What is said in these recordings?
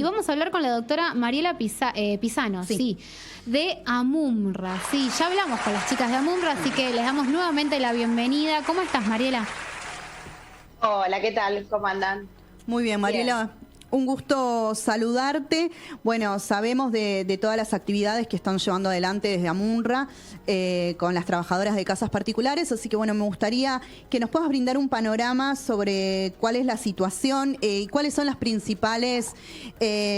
y vamos a hablar con la doctora Mariela Pisano, sí, de AMUMRA. Sí, ya hablamos con las chicas de AMUMRA, así que les damos nuevamente la bienvenida. ¿Cómo estás, Mariela? Hola, ¿qué tal? ¿Cómo andan? Muy bien, Bien. Mariela. Un gusto saludarte. Bueno, sabemos de todas las actividades que están llevando adelante desde AMUNRA con las trabajadoras de casas particulares, así que bueno, me gustaría que nos puedas brindar un panorama sobre cuál es la situación y cuáles son los principales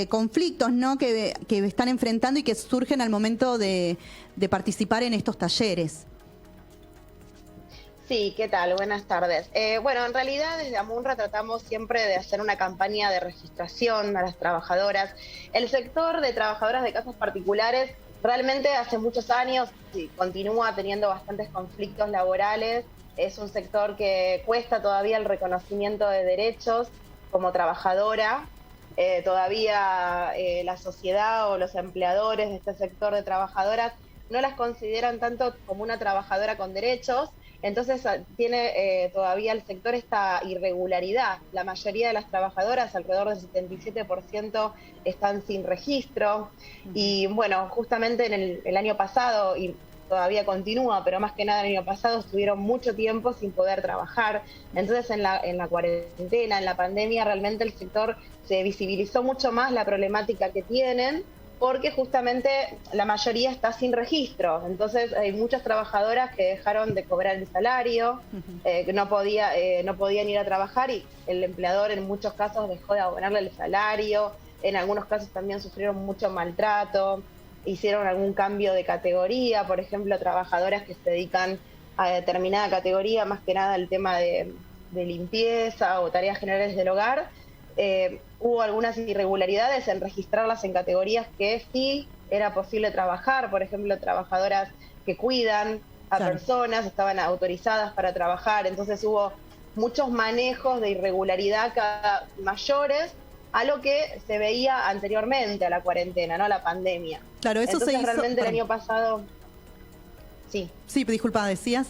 conflictos, ¿no?, que están enfrentando y que surgen al momento de participar en estos talleres. Sí, ¿qué tal? Buenas tardes. Bueno, en realidad desde AMUNRA tratamos siempre de hacer una campaña de registración a las trabajadoras. El sector de trabajadoras de casas particulares realmente hace muchos años y continúa teniendo bastantes conflictos laborales. Es un sector que cuesta todavía el reconocimiento de derechos como trabajadora. Todavía la sociedad o los empleadores de este sector de trabajadoras no las consideran tanto como una trabajadora con derechos. Entonces tiene todavía el sector esta irregularidad. La mayoría de las trabajadoras, alrededor del 77%, están sin registro. Y bueno, justamente en el año pasado, y todavía continúa, pero más que nada el año pasado, estuvieron mucho tiempo sin poder trabajar. Entonces en la cuarentena, en la pandemia, realmente el sector se visibilizó mucho más la problemática que tienen, porque justamente la mayoría está sin registro. Entonces hay muchas trabajadoras que dejaron de cobrar el salario, que no podían ir a trabajar y el empleador en muchos casos dejó de abonarle el salario. En algunos casos también sufrieron mucho maltrato, hicieron algún cambio de categoría, por ejemplo, trabajadoras que se dedican a determinada categoría, más que nada el tema de limpieza o tareas generales del hogar. Hubo algunas irregularidades en registrarlas en categorías que sí era posible trabajar, por ejemplo, trabajadoras que cuidan a personas, estaban autorizadas para trabajar, entonces hubo muchos manejos de irregularidad mayores a lo que se veía anteriormente a la cuarentena, ¿no? A la pandemia. Claro, eso Entonces se hizo. realmente el año pasado, sí. Sí, disculpa, decías.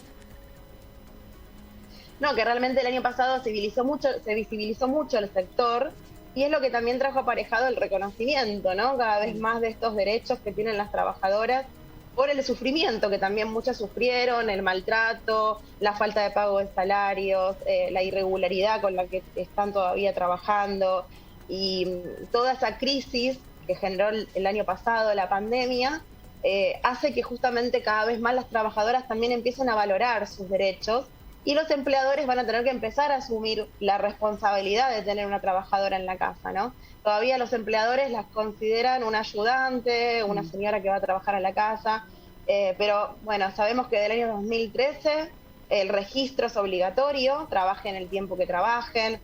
No, que realmente el año pasado se visibilizó mucho el sector y es lo que también trajo aparejado el reconocimiento, ¿no? Cada vez más de estos derechos que tienen las trabajadoras por el sufrimiento que también muchas sufrieron, el maltrato, la falta de pago de salarios, la irregularidad con la que están todavía trabajando y toda esa crisis que generó el año pasado, la pandemia, hace que justamente cada vez más las trabajadoras también empiecen a valorar sus derechos. Y los empleadores van a tener que empezar a asumir la responsabilidad de tener una trabajadora en la casa, ¿no? Todavía los empleadores las consideran una ayudante, una señora que va a trabajar a la casa, pero bueno, sabemos que del año 2013 el registro es obligatorio, trabajen el tiempo que trabajen,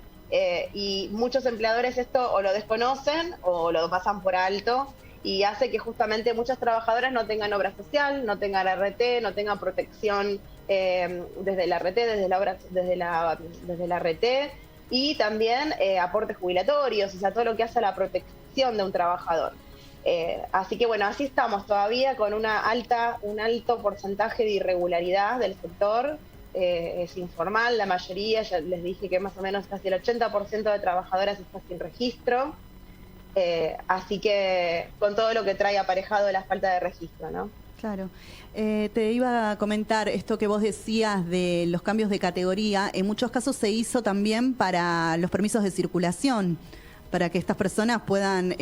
y muchos empleadores esto o lo desconocen o lo pasan por alto y hace que justamente muchas trabajadoras no tengan obra social, no tengan RT, no tengan protección desde la RT, desde la RT y también aportes jubilatorios, o sea, todo lo que hace a la protección de un trabajador. Así que bueno, así estamos todavía con un alto porcentaje de irregularidad del sector. Es informal, la mayoría, ya les dije que más o menos casi el 80% de trabajadoras está sin registro. Así que con todo lo que trae aparejado la falta de registro, ¿no? Claro. Te iba a comentar esto que vos decías de los cambios de categoría. En muchos casos se hizo también para los permisos de circulación, para que estas personas puedan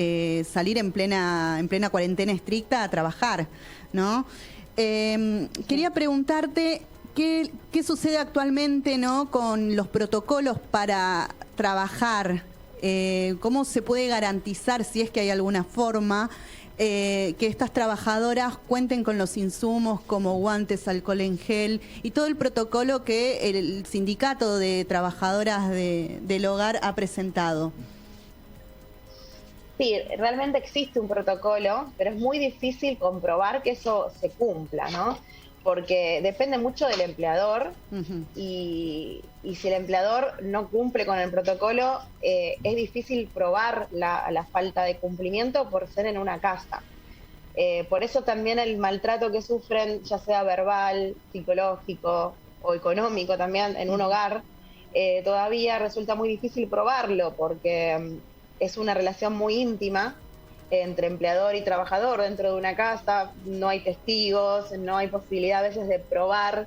salir en plena cuarentena estricta a trabajar, ¿no? Quería preguntarte qué sucede actualmente, ¿no?, con los protocolos para trabajar. ¿Cómo se puede garantizar, si es que hay alguna forma, que estas trabajadoras cuenten con los insumos como guantes, alcohol en gel y todo el protocolo que el sindicato de trabajadoras del hogar ha presentado? Sí, realmente existe un protocolo, pero es muy difícil comprobar que eso se cumpla, ¿no? Porque depende mucho del empleador y si el empleador no cumple con el protocolo, es difícil probar la falta de cumplimiento por ser en una casa. Por eso también el maltrato que sufren, ya sea verbal, psicológico o económico también en un hogar, todavía resulta muy difícil probarlo porque es una relación muy íntima entre empleador y trabajador dentro de una casa, no hay testigos, no hay posibilidad a veces de probar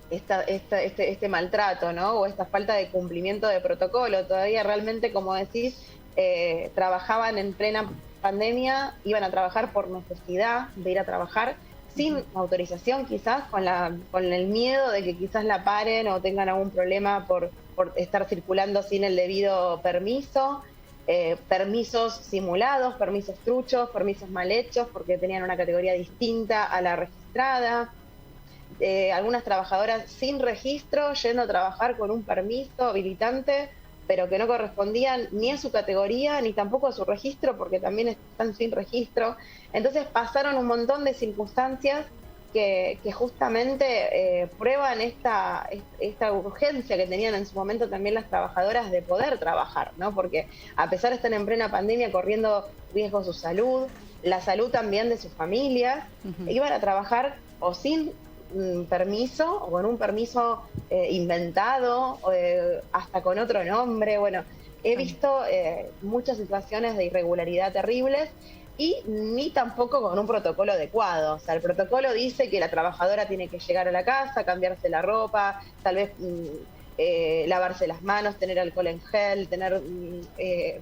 este maltrato, ¿no? O esta falta de cumplimiento de protocolo. Todavía realmente, como decís, trabajaban en plena pandemia, iban a trabajar por necesidad de ir a trabajar, sin autorización quizás, con el miedo de que quizás la paren o tengan algún problema por estar circulando sin el debido permiso, permisos simulados, permisos truchos, permisos mal hechos porque tenían una categoría distinta a la registrada. Algunas trabajadoras sin registro yendo a trabajar con un permiso habilitante, pero que no correspondían ni a su categoría ni tampoco a su registro porque también están sin registro. Entonces pasaron un montón de circunstancias que justamente prueban esta urgencia que tenían en su momento también las trabajadoras de poder trabajar, ¿no? Porque a pesar de estar en plena pandemia corriendo riesgo su salud, la salud también de sus familias, iban a trabajar o sin permiso o con un permiso inventado, hasta con otro nombre. Bueno, he visto muchas situaciones de irregularidad terribles y ni tampoco con un protocolo adecuado. O sea, el protocolo dice que la trabajadora tiene que llegar a la casa, cambiarse la ropa, tal vez lavarse las manos, tener alcohol en gel, tener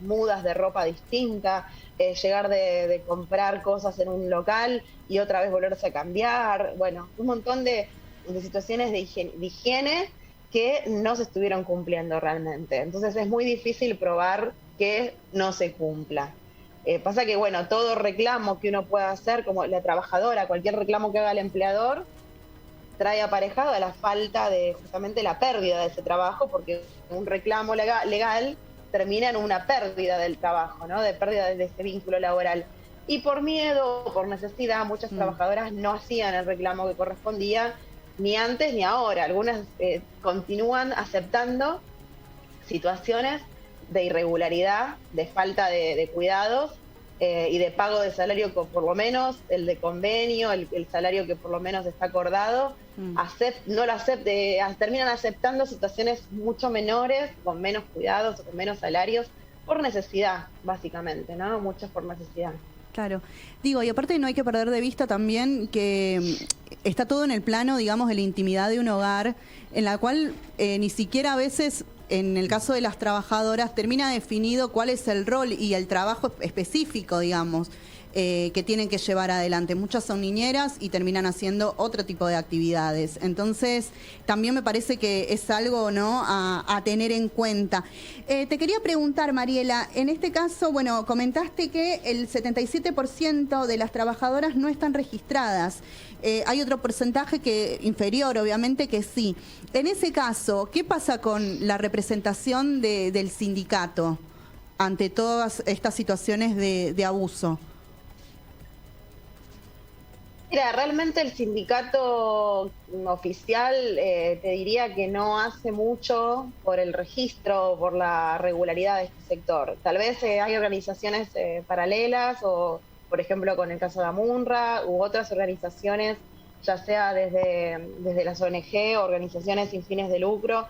mudas de ropa distinta, llegar de comprar cosas en un local y otra vez volverse a cambiar. Bueno, un montón de situaciones de higiene que no se estuvieron cumpliendo realmente. Entonces es muy difícil probar que no se cumpla. Pasa que, bueno, todo reclamo que uno pueda hacer, como la trabajadora, cualquier reclamo que haga el empleador, trae aparejado a la falta de justamente la pérdida de ese trabajo, porque un reclamo legal termina en una pérdida del trabajo, ¿no? De pérdida de ese vínculo laboral. Y por miedo o por necesidad, muchas trabajadoras no hacían el reclamo que correspondía, ni antes ni ahora. Algunas continúan aceptando situaciones de irregularidad, de falta de cuidados y de pago de salario, por lo menos el de convenio, el salario que por lo menos está acordado, terminan aceptando situaciones mucho menores, con menos cuidados o con menos salarios, por necesidad, básicamente, ¿no? Muchos por necesidad. Claro. Digo, y aparte no hay que perder de vista también que está todo en el plano, digamos, de la intimidad de un hogar, en la cual ni siquiera a veces, en el caso de las trabajadoras, termina definido cuál es el rol y el trabajo específico, digamos, que tienen que llevar adelante. Muchas son niñeras y terminan haciendo otro tipo de actividades. Entonces, también me parece que es algo, ¿no?, a tener en cuenta. Te quería preguntar, Mariela, en este caso, bueno, comentaste que el 77% de las trabajadoras no están registradas. Hay otro porcentaje que inferior, obviamente, que sí. En ese caso, ¿qué pasa con la representación del sindicato ante todas estas situaciones de abuso? Mira, realmente el sindicato oficial te diría que no hace mucho por el registro, por la regularidad de este sector. Tal vez hay organizaciones paralelas o, por ejemplo, con el caso de Amunra u otras organizaciones, ya sea desde las ONG o organizaciones sin fines de lucro,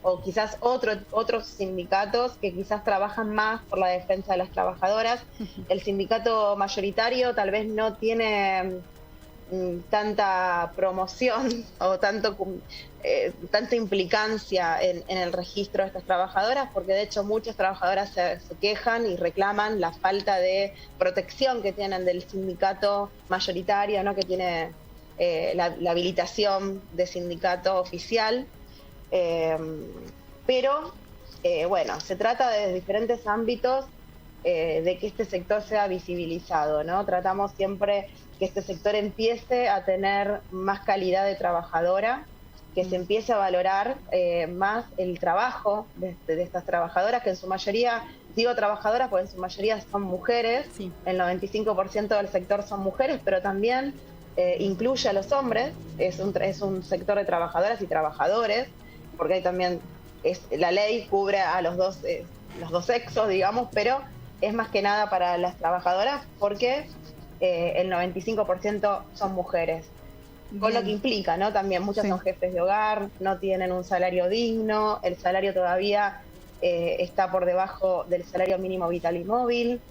o quizás otros sindicatos que quizás trabajan más por la defensa de las trabajadoras. El sindicato mayoritario tal vez no tiene tanta promoción o tanta implicancia en el registro de estas trabajadoras, porque de hecho muchas trabajadoras se quejan y reclaman la falta de protección que tienen del sindicato mayoritario, ¿no?, que tiene la habilitación de sindicato oficial. Pero bueno, se trata de diferentes ámbitos de que este sector sea visibilizado, ¿no? Tratamos siempre que este sector empiece a tener más calidad de trabajadora, que se empiece a valorar más el trabajo de estas trabajadoras, que en su mayoría, digo trabajadoras porque en su mayoría son mujeres, sí. El 95% del sector son mujeres, pero también incluye a los hombres, es un sector de trabajadoras y trabajadores, porque ahí también la ley cubre a los dos sexos, digamos, pero es más que nada para las trabajadoras porque el 95% son mujeres. Con Bien. Lo que implica, ¿no? También muchas son jefes de hogar, no tienen un salario digno, el salario todavía está por debajo del salario mínimo vital y móvil.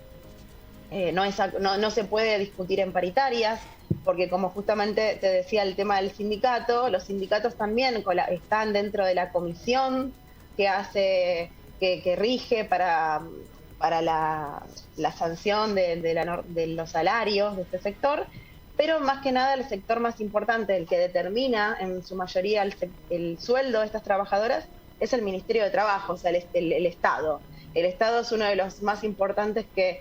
No se puede discutir en paritarias, porque como justamente te decía el tema del sindicato, los sindicatos también están dentro de la comisión que rige para la sanción de los salarios de este sector, pero más que nada el sector más importante, el que determina en su mayoría el sueldo de estas trabajadoras, es el Ministerio de Trabajo, o sea, el Estado. El Estado es uno de los más importantes que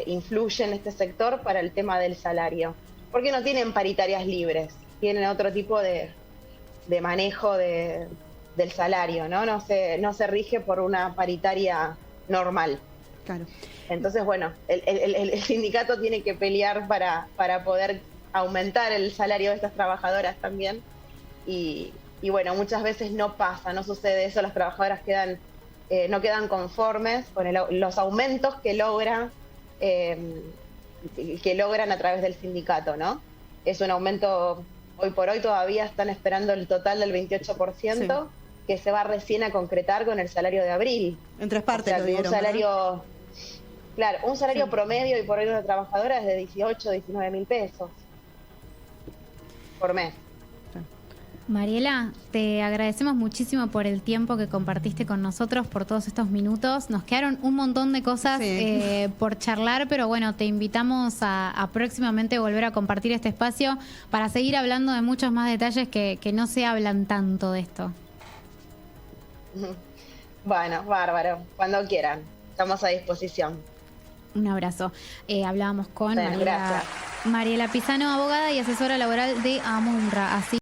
influye en este sector para el tema del salario, porque no tienen paritarias libres, tienen otro tipo de manejo del salario, ¿no? No se rige por una paritaria normal. Claro. Entonces, bueno, el sindicato tiene que pelear para poder aumentar el salario de estas trabajadoras también. Y bueno, muchas veces no pasa, no sucede eso, las trabajadoras no quedan conformes con los aumentos que logran a través del sindicato, ¿no? Es un aumento, hoy por hoy todavía están esperando el total del 28%, sí, que se va recién a concretar con el salario de abril. En 3 partes, o sea, lo dieron, un salario, ¿no? Claro, un salario sí, promedio y por hoy de una trabajadora es de 18, 19 mil pesos por mes. Mariela, te agradecemos muchísimo por el tiempo que compartiste con nosotros, por todos estos minutos. Nos quedaron un montón de cosas por charlar, pero bueno, te invitamos a próximamente volver a compartir este espacio para seguir hablando de muchos más detalles que no se hablan tanto de esto. Bueno, bárbaro, cuando quieran, estamos a disposición. Un abrazo. Hablábamos con Mariela Pisano, abogada y asesora laboral de AMUNRA. Así